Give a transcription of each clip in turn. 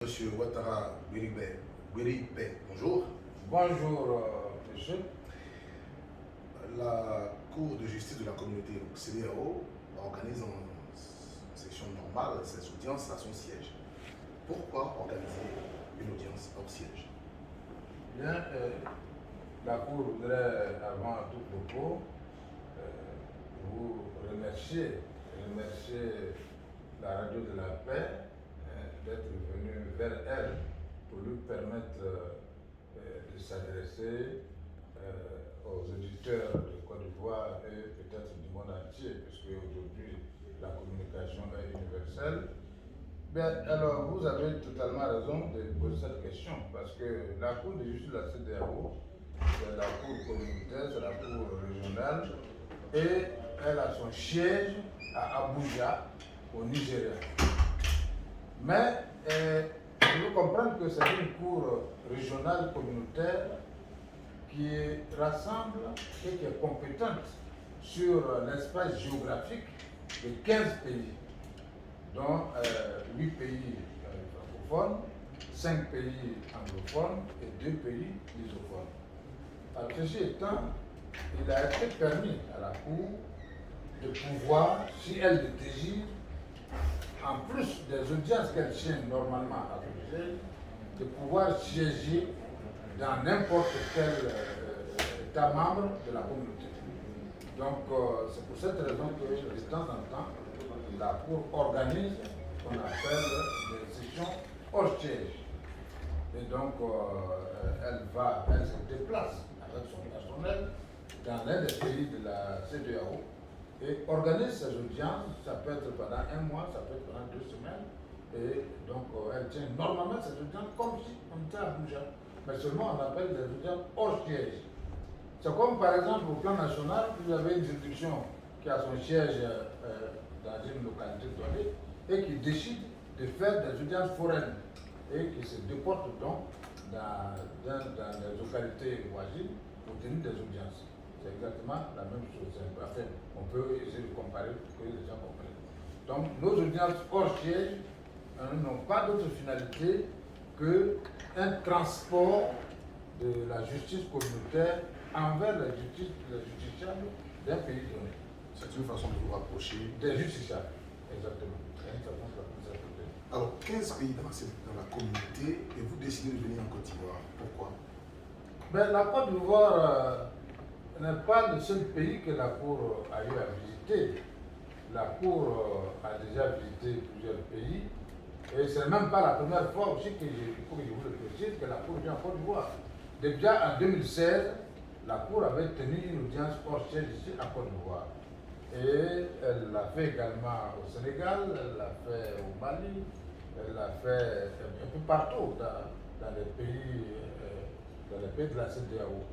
Monsieur Ouattara Biribe, bonjour. Bonjour, monsieur. La Cour de justice de la communauté CEDEAO organise en session normale ses audiences à son siège. Pourquoi organiser une audience hors siège? Bien, la Cour voudrait, avant tout propos, vous remercier la radio de la paix d'être venu vers elle pour lui permettre de s'adresser aux auditeurs de Côte d'Ivoire et peut-être du monde entier, puisque aujourd'hui la communication est universelle. Bien, alors vous avez totalement raison de poser cette question, parce que la Cour de justice de la CEDEAO, c'est la Cour communautaire, c'est la Cour régionale, et elle a son siège à Abuja, au Nigeria. Mais il faut comprendre que c'est une Cour régionale communautaire qui rassemble et qui est compétente sur l'espace géographique de 15 pays, dont 8 pays francophones, 5 pays anglophones et 2 pays lusophones. Alors, ceci étant, il a été permis à la Cour de pouvoir, si elle le désire, en plus des audiences qu'elle tient normalement à Bruxelles, de pouvoir siéger dans n'importe quel État membre de la communauté. Donc, c'est pour cette raison que de temps en temps, la Cour organise ce qu'on appelle des sessions hors siège. Et donc, elle se déplace avec son personnel dans l'un des pays de la CEDEAO et organise ses audiences. Ça peut être pendant un mois, ça peut être pendant 2 semaines. Et donc, elle tient normalement ses audiences comme si on était à Abuja. Mais seulement on appelle des audiences hors siège. C'est comme par exemple au plan national, vous avez une institution qui a son siège dans une localité donnée et qui décide de faire des audiences foraines et qui se déporte donc dans les localités voisines pour tenir des audiences. C'est exactement la même chose. Enfin, on peut essayer de comparer pour que les gens comprennent. Donc nos audiences hors siège n'ont pas d'autre finalité qu'un transport de la justice communautaire envers la justiciable d'un pays donné. C'est une façon de vous rapprocher des justiciables, exactement. Alors, 15 pays dans la communauté et vous décidez de venir en Côte d'Ivoire. Pourquoi? Ben, la Côte d'Ivoire n'est pas le seul pays que la Cour a eu à visiter. La Cour a déjà visité plusieurs pays. Et ce n'est même pas la première fois aussi que je vous le précise que la Cour vient en Côte d'Ivoire. Déjà en 2016, la Cour avait tenu une audience hors siège ici en Côte d'Ivoire. Et elle l'a fait également au Sénégal, elle l'a fait au Mali, elle l'a fait un peu partout dans les pays de la CEDEAO.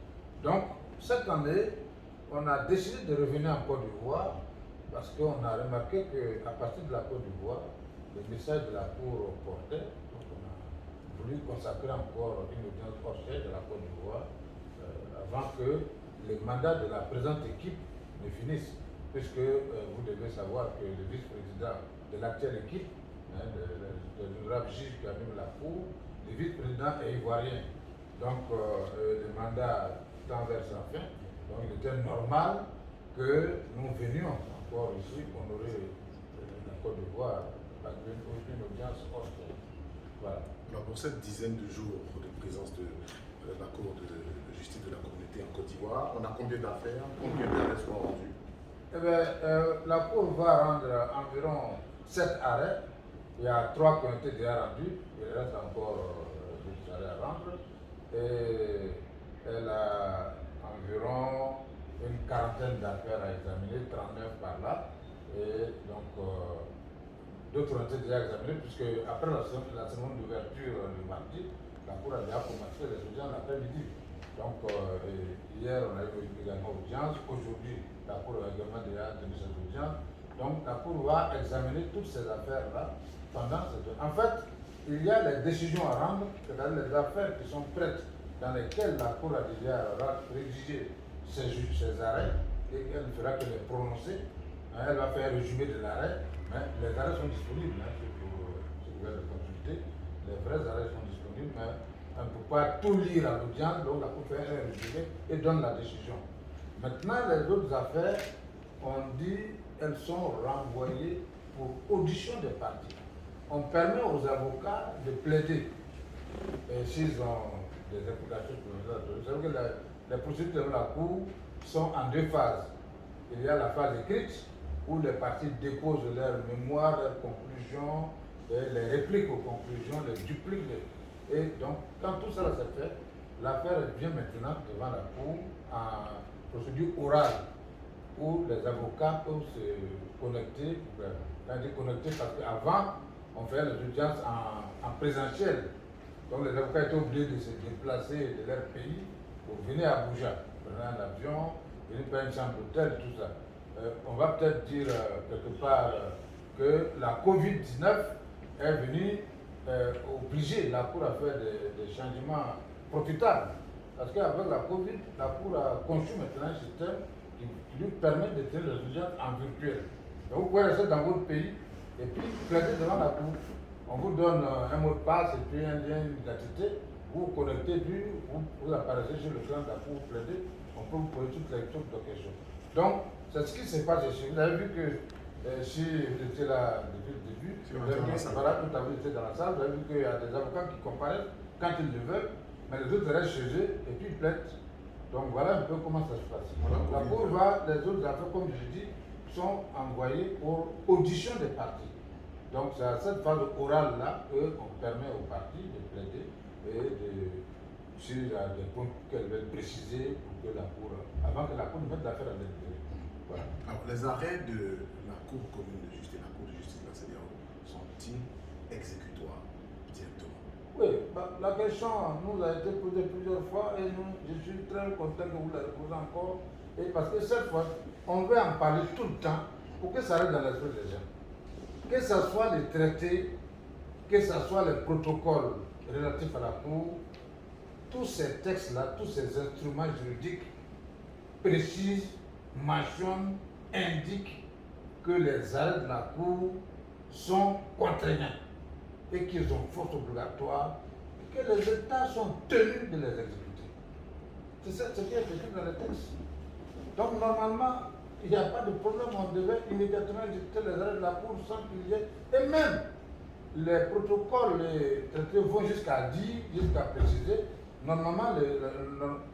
Donc, cette année, on a décidé de revenir en Côte d'Ivoire parce qu'on a remarqué qu'à partir de la Côte d'Ivoire, le message de la Cour portait. Donc, on a voulu consacrer encore une audience hors siège de la Côte d'Ivoire avant que le mandat de la présente équipe ne finisse. Puisque vous devez savoir que le vice-président de l'actuelle équipe, le honorable juge qui anime la Cour, le vice-président est ivoirien. Donc le mandat tend vers sa fin. Donc il était normal que nous venions encore ici honorer la Côte d'Ivoire avec une audience hors siège. Voilà. Alors, pour cette dizaine de jours de présence de la Cour de justice de la communauté en Côte d'Ivoire, on a combien d'affaires, combien d'arrêts seront rendus? Eh bien, la Cour va rendre environ 7 arrêts. Il y a 3 qui ont été déjà rendus. Il reste encore 2 arrêts à rendre. Et elle a environ une quarantaine d'affaires à examiner, 39 par là. Et donc, d'autres ont été déjà examinés, puisque après la semaine d'ouverture du mardi, la Cour a déjà commencé les audiences l'après-midi. Donc, hier, on a eu également audience. Aujourd'hui, la Cour a également déjà tenu cette audience. Donc, la Cour va examiner toutes ces affaires-là pendant cette audience. En fait, il y a les décisions à rendre, c'est-à-dire les affaires qui sont prêtes, dans lesquelles la Cour a déjà rédigé ses arrêts et elle ne fera que les prononcer. Elle va faire un résumé de l'arrêt, mais les arrêts sont disponibles, si vous voulez les consulter. les vrais arrêts sont disponibles, mais on ne peut pas tout lire à l'audience, donc la Cour fait un résumé et donne la décision. Maintenant, les autres affaires, on dit elles sont renvoyées pour audition des parties. On permet aux avocats de plaider s'ils ont des implications pour les. Vous savez que les procédures de la Cour sont en deux phases. Il y a la phase écrite où les parties déposent leurs mémoires, leurs conclusions, les répliques aux conclusions, les dupliques. Et donc, quand tout ça s'est fait, l'affaire vient maintenant devant la Cour en procédure orale où les avocats peuvent se connecter. Quand je dis connecter, parce qu'avant, on faisait les audiences en présentiel. Donc les avocats étaient obligés de se déplacer de leur pays pour venir à Abuja, prendre un avion, venir prendre une chambre d'hôtel, tout ça. On va peut-être dire quelque part que la COVID-19 est venue obliger la Cour à faire des changements profitables. Parce qu'avec la COVID, la Cour a conçu maintenant un système qui lui permet de tenir les audiences en virtuel. Donc vous pouvez rester dans votre pays et puis plaider devant la Cour. On vous donne un mot de passe et puis un lien d'identité. Vous vous connectez, puis vous apparaissez sur le plan de la Cour, vous plaidez. On peut vous poser toutes les questions. Donc, c'est ce qui se passe ici. Vous avez vu que si vous étiez là depuis le début, voilà, tout à l'heure, vous étiez dans la salle, vous avez vu qu'il y a des avocats qui comparaissent quand ils le veulent, mais les autres restent chez eux et puis ils plaident. Donc voilà un peu comment ça se passe. Donc, la Cour va, les autres affaires, comme je dis, sont envoyées pour audition des parties. Donc c'est à cette phase orale-là qu'on permet aux parties de plaider et s'il y a des points qu'elles veulent préciser pour que la Cour, avant que la Cour ne mette l'affaire à l'intérieur. Voilà. Alors, les arrêts de la Cour commune de justice, la Cour de justice de la CEDEAO, sont-ils exécutoires directement? Oui, la question nous a été posée plusieurs fois et je suis très content que vous la reposez encore. Et parce que cette fois, on veut en parler tout le temps pour que ça reste dans l'esprit des gens. Que ce soit les traités, que ce soit les protocoles relatifs à la Cour, tous ces textes-là, tous ces instruments juridiques précisent, mentionnent, indiquent que les arrêts de la Cour sont contraignants et qu'ils ont force obligatoire et que les États sont tenus de les exécuter. C'est ça ce qui est écrit dans les textes. Donc normalement, il n'y a pas de problème, on devait immédiatement exécuter les arrêts de la Cour sans qu'il y ait. Et même les protocoles, les traités vont jusqu'à dire, jusqu'à préciser. Normalement,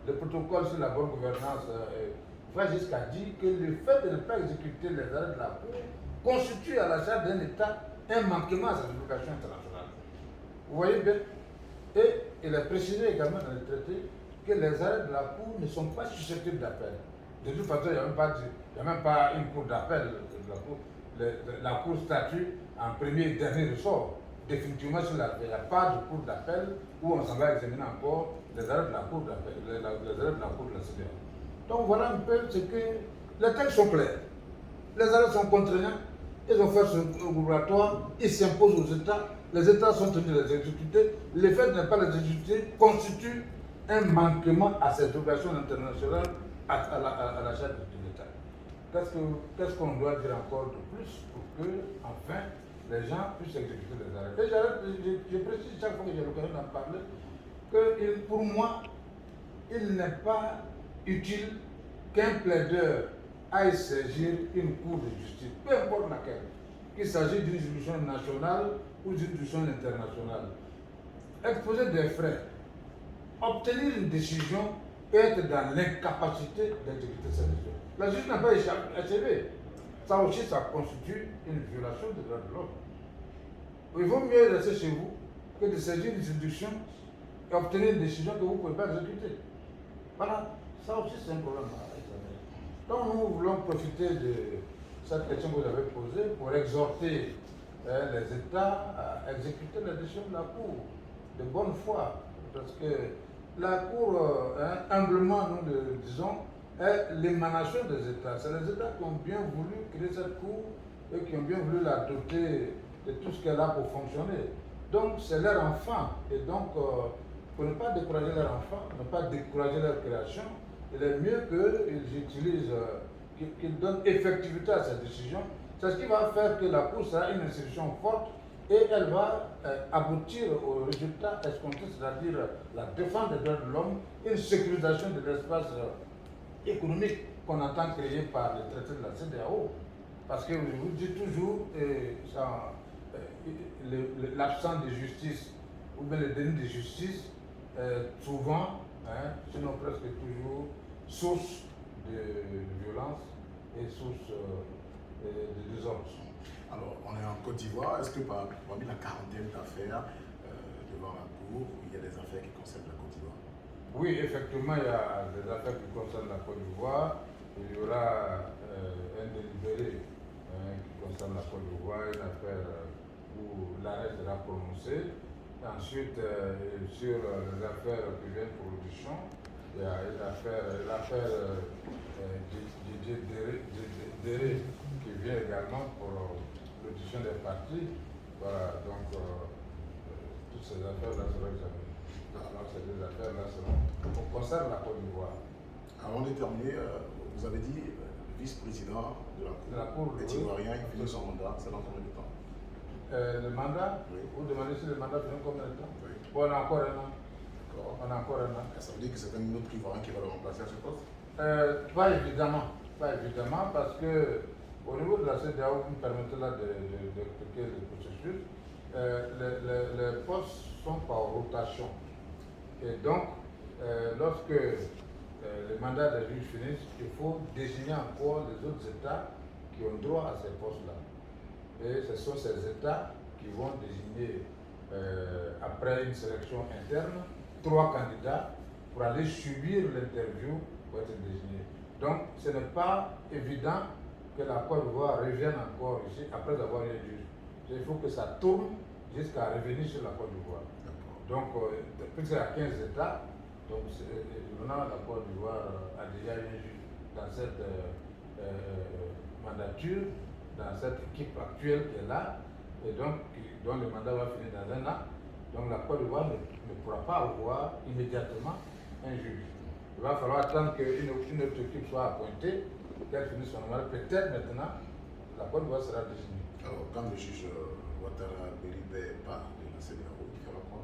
le protocole sur la bonne gouvernance va jusqu'à dire que le fait de ne pas exécuter les arrêts de la Cour constitue à la charge d'un État un manquement à ses obligations internationales. Vous voyez bien? Et il est précisé également dans le traité que les arrêts de la Cour ne sont pas susceptibles d'appel. De toute façon, il n'y a même pas une cour d'appel. La Cour statue en premier et dernier ressort. Définitivement, il n'y a pas de cour d'appel où on s'en va examiner encore les arrêts de la Cour d'appel, les arrêts de la Cour de la CEDEAO. Donc voilà un peu ce que. Les textes sont clairs. Les arrêts sont contraignants, ils ont fait ce obligatoire, ils s'imposent aux États, les États sont tenus de les exécuter. Le fait de ne pas les exécuter constitue un manquement à ces obligations internationales à la charge de l'État. Qu'est-ce qu'on doit dire encore de plus pour que, enfin, les gens puissent exécuter les arrêts? Et je précise chaque fois que j'ai l'occasion d'en parler que pour moi, il n'est pas utile qu'un plaideur aille saisir une cour de justice, peu importe laquelle, qu'il s'agisse d'une juridiction nationale ou d'une juridiction internationale. Exposer des frais, obtenir une décision, peut être dans l'incapacité d'exécuter cette décision. La justice n'a pas achevé. Ça aussi, ça constitue une violation des droits de l'homme. Il vaut mieux rester chez vous que de saisir une juridiction et obtenir une décision que vous ne pouvez pas exécuter. Voilà, ça aussi c'est un problème à examiner. Donc nous voulons profiter de cette question que vous avez posée pour exhorter les États à exécuter la décision de la Cour de bonne foi. Parce que la Cour, humblement nous le disons, est l'émanation des États. C'est les États qui ont bien voulu créer cette Cour et qui ont bien voulu la doter de tout ce qu'elle a pour fonctionner. Donc c'est leur enfant. Et donc, pour ne pas décourager leur enfant, ne pas décourager leur création, il est mieux qu'ils utilisent, qu'ils donnent effectivité à cette décision. C'est ce qui va faire que la Cour sera une institution forte et elle va aboutir au résultat escompté, c'est-à-dire la défense des droits de l'homme et une sécurisation de l'espace économique qu'on entend créer par les traités de la CEDEAO. Parce que je vous dis toujours, l'absence de justice ou bien le déni de justice, souvent, sinon presque toujours, source de violence et source de désordre. Alors, on est en Côte d'Ivoire. Est-ce que parmi la quarantaine d'affaires devant la Cour, il y a des affaires qui concernent la Côte d'Ivoire? Oui, effectivement, il y a des affaires qui concernent la Côte d'Ivoire. Il y aura un délibéré qui concerne la Côte d'Ivoire, une affaire où l'arrêt sera prononcé. Ensuite, sur les affaires qui viennent pour l'audition, il y a l'affaire Didier Déré qui vient également pour l'audition des partis. Voilà, donc toutes ces affaires-là seront examinées. Alors, ces deux affaires-là seront concernant la Côte d'Ivoire. Avant de terminer, vous avez dit vice-président de la Cour est ivoirien, il finit son mandat, c'est dans combien de temps? Le mandat, oui. Vous demandez si le mandat finit combien de temps? Oui. Bon, on a encore un an. On a encore un an. Ça veut dire que c'est un autre ivoirien qui va le remplacer à ce poste? Pas évidemment, parce que au niveau de la CEDEAO, vous me permettez là d'expliquer le processus, les postes sont par rotation. Et donc, lorsque les mandats des juges finissent, il faut désigner encore les autres États qui ont droit à ces postes-là. Et ce sont ces États qui vont désigner, après une sélection interne, 3 candidats pour aller subir l'interview pour être désignés. Donc, ce n'est pas évident que la Côte d'Ivoire revienne encore ici après avoir eu un juge. Il faut que ça tourne jusqu'à revenir sur la Côte d'Ivoire. Donc, puisqu'il y a 15 États, donc maintenant la Côte d'Ivoire a déjà eu un juge dans cette mandature, dans cette équipe actuelle qui est là, et donc dont le mandat va finir dans un an. Donc la Côte d'Ivoire ne pourra pas avoir immédiatement un juge. Il va falloir attendre qu'une autre équipe soit appointée, qu'elle finisse son mandat. Peut-être maintenant, la Côte d'Ivoire sera désignée. Alors, quand le juge Ouattara Beribé part de la CEDEAO, il fera quoi?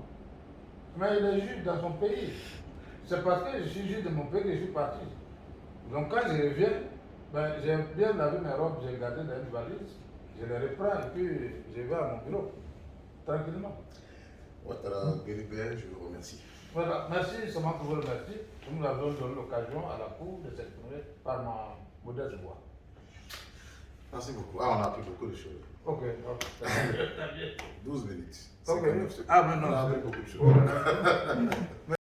Mais il est juge dans son pays. C'est parce que je suis juge de mon pays que je suis parti. Donc quand je reviens, j'ai bien lavé mes robes, j'ai gardé dans une valise, je les reprends et puis je vais à mon bureau, tranquillement. Ouattara Beribé, je vous remercie. Voilà, merci, c'est moi qui vous remercie. Nous avons donné l'occasion à la Cour de s'exprimer par ma modeste voix. Merci beaucoup. Ah, on a appris beaucoup de choses. Ok. 12 minutes. Ok. Ah, mais non, on a appris beaucoup de choses.